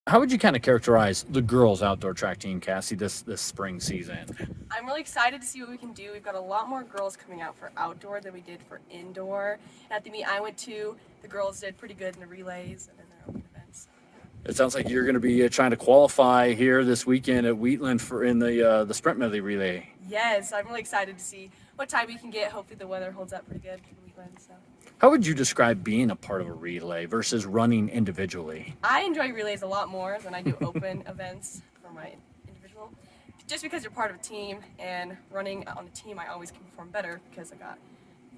How would you kind of characterize the girls' outdoor track team, Cassie, this spring season? I'm really excited to see what we can do. We've got a lot more girls coming out for outdoor than we did for indoor. At the meet I went to, the girls did pretty good in the relays and in their open events. It sounds like you're going to be trying to qualify here this weekend at Wheatland for in the sprint medley relay. Yes, I'm really excited to see what time we can get. Hopefully the weather holds up pretty good in Wheatland. So How would you describe being a part of a relay versus running individually? I enjoy relays a lot more than I do open events for my individual. Just because you're part of a team and running on a team, I always can perform better because I got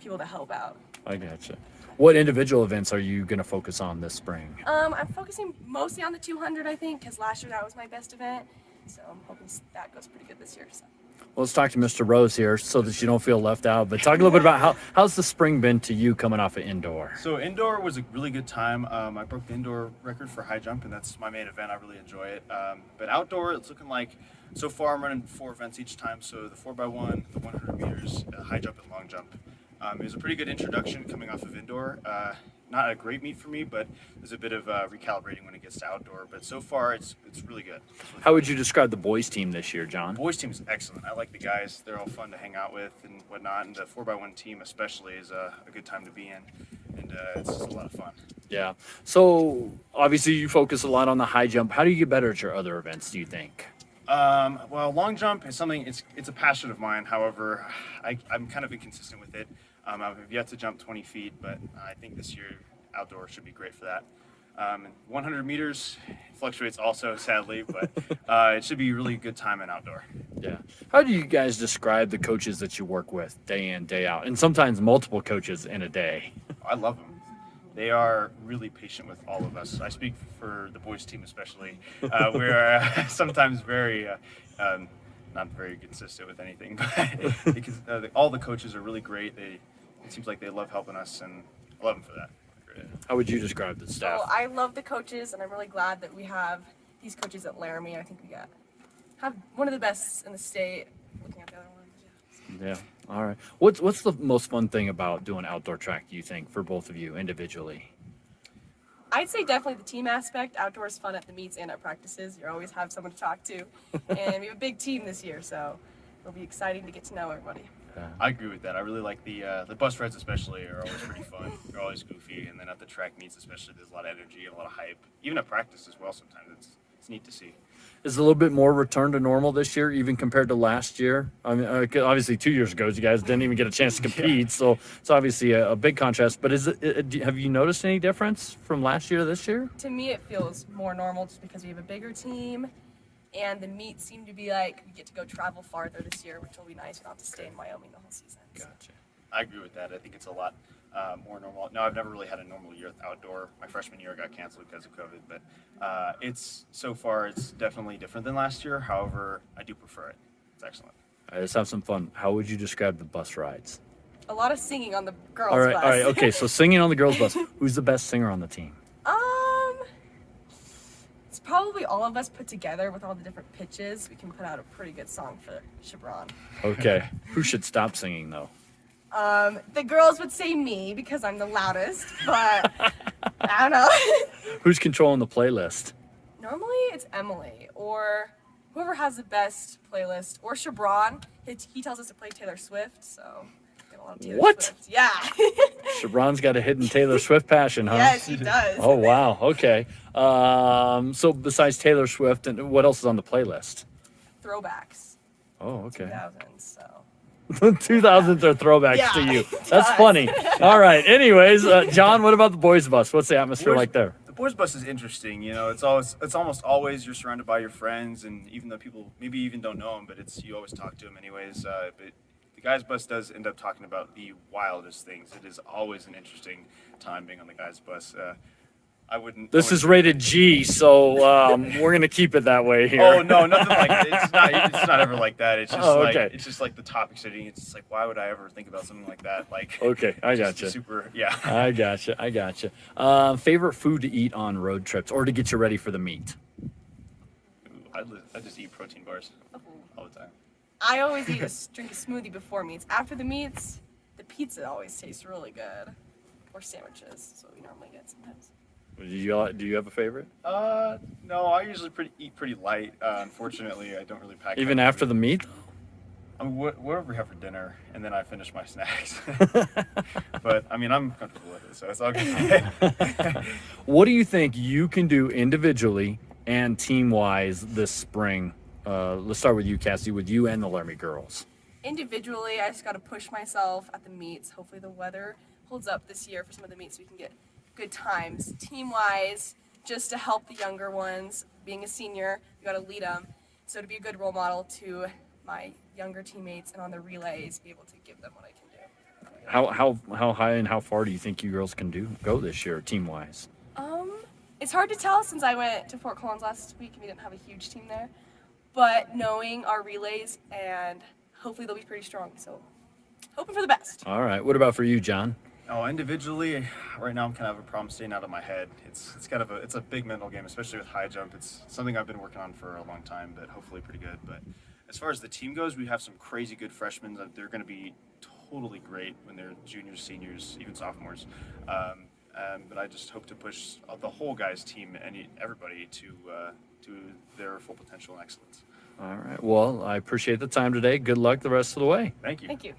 people to help out. I gotcha. What individual events are you going to focus on this spring? I'm focusing mostly on the 200, I think, because last year that was my best event. So I'm hoping that goes pretty good this year. So. Well, let's talk to Mr. Rose here so that you don't feel left out. But talk a little bit about how's the spring been to you coming off of indoor? So indoor was a really good time. I broke the indoor record for high jump, and that's my main event. I really enjoy it. But outdoor, it's looking like so far I'm running 4 events each time. So the 4x1, the 100 meters, high jump, and long jump. It was a pretty good introduction coming off of indoor. Not a great meet for me, but there's a bit of recalibrating when it gets to outdoor. But so far, it's really good. How would you describe the boys team this year, John? The boys team is excellent. I like the guys. They're all fun to hang out with and whatnot. And the 4x1 team especially is a good time to be in. And it's just a lot of fun. Yeah. So obviously you focus a lot on the high jump. How do you get better at your other events, do you think? Well, long jump is something, it's a passion of mine. However, I'm kind of inconsistent with it. I've yet to jump 20 feet, but I think this year outdoor should be great for that. 100 meters fluctuates also, sadly, but it should be a really good time in outdoor. Yeah. How do you guys describe the coaches that you work with day in, day out, and sometimes multiple coaches in a day? I love them. They are really patient with all of us. I speak for the boys team especially. We're sometimes very not very consistent with anything, but because all the coaches are really great. It seems like they love helping us, and I love them for that. How would you describe the staff? So I love the coaches, and I'm really glad that we have these coaches at Laramie. I think we have one of the best in the state. Looking at the other ones, Yeah. All right. What's the most fun thing about doing outdoor track, do you think, for both of you individually? I'd say definitely the team aspect. Outdoors fun at the meets and at practices. You always have someone to talk to, and we have a big team this year, so it'll be exciting to get to know everybody. I agree with that. I really like the bus rides especially are always pretty fun. They're always goofy, and then at the track meets especially, there's a lot of energy and a lot of hype. Even at practice as well, sometimes it's neat to see. Is it a little bit more return to normal this year, even compared to last year? I mean, obviously 2 years ago, you guys didn't even get a chance to compete, so it's obviously a big contrast. But have you noticed any difference from last year to this year? To me, it feels more normal just because we have a bigger team, and the meets seem to be like we get to go travel farther this year, which will be nice. We don't have to stay in Wyoming the whole season. Gotcha. I agree with that. I think it's a lot more normal. No, I've never really had a normal year with outdoor. My freshman year got canceled because of COVID, but it's definitely different than last year. However, I do prefer it. It's excellent. All right, let's have some fun. How would you describe the bus rides? A lot of singing on the girls' All right, bus. all right, okay. So singing on the girls' bus. Who's the best singer on the team? It's probably all of us put together with all the different pitches. We can put out a pretty good song for Chevron. Okay. Who should stop singing though? The girls would say me because I'm the loudest, but I don't know. Who's controlling the playlist? Normally it's Emily or whoever has the best playlist, or Chevron. He tells us to play Taylor Swift, so we get a lot of Taylor What? Swift. Yeah. Chevron's got a hidden Taylor Swift passion, huh? Yes, he does. Oh wow. Okay. So besides Taylor Swift, and what else is on the playlist? Throwbacks. Oh, okay. 2000s, so. 2000s are throwbacks Yeah, to you. it That's does. funny. All right. Anyways, John, what about the boys' bus? What's the atmosphere like there? The boys' bus is interesting. You know, it's almost always you're surrounded by your friends, and even though people maybe even don't know them, but you always talk to them anyways. But the guys' bus does end up talking about the wildest things. It is always an interesting time being on the guys' bus. I wouldn't. This is rated G, so we're gonna keep it that way here. Oh no, nothing like that. It's not ever like that. It's just okay. it's just like the topic setting. It's just like, why would I ever think about something like that? Like, Okay, I just gotcha. Super, yeah. I gotcha. Favorite food to eat on road trips or to get you ready for the meet? I just eat protein bars all the time. I always drink a smoothie before meets. After the meets, the pizza always tastes really good. Or sandwiches, is what we normally get sometimes. Do you have a favorite? No, I usually eat pretty light. Unfortunately, I don't really pack. Even heavy after food. the meet? I mean, whatever we have for dinner, and then I finish my snacks. But I mean, I'm comfortable with it, so it's all good. What do you think you can do individually and team-wise this spring? Let's start with you, Cassie, with you and the Laramie girls. Individually, I just got to push myself at the meets. Hopefully the weather holds up this year for some of the meets so we can get good times. Team-wise, just to help the younger ones, being a senior, you got to lead them. So to be a good role model to my younger teammates and on the relays, be able to give them what I can do. How high and how far do you think you girls can go this year, team-wise? It's hard to tell since I went to Fort Collins last week and we didn't have a huge team there. But knowing our relays, and hopefully they'll be pretty strong. So hoping for the best. All right. What about for you, John? Oh, individually, right now I'm kind of having a problem staying out of my head. It's kind of it's a big mental game, especially with high jump. It's something I've been working on for a long time, but hopefully pretty good. But as far as the team goes, we have some crazy good freshmen. They're going to be totally great when they're juniors, seniors, even sophomores. But I just hope to push the whole guys team and everybody to their full potential and excellence. All right. Well, I appreciate the time today. Good luck the rest of the way. Thank you. Thank you.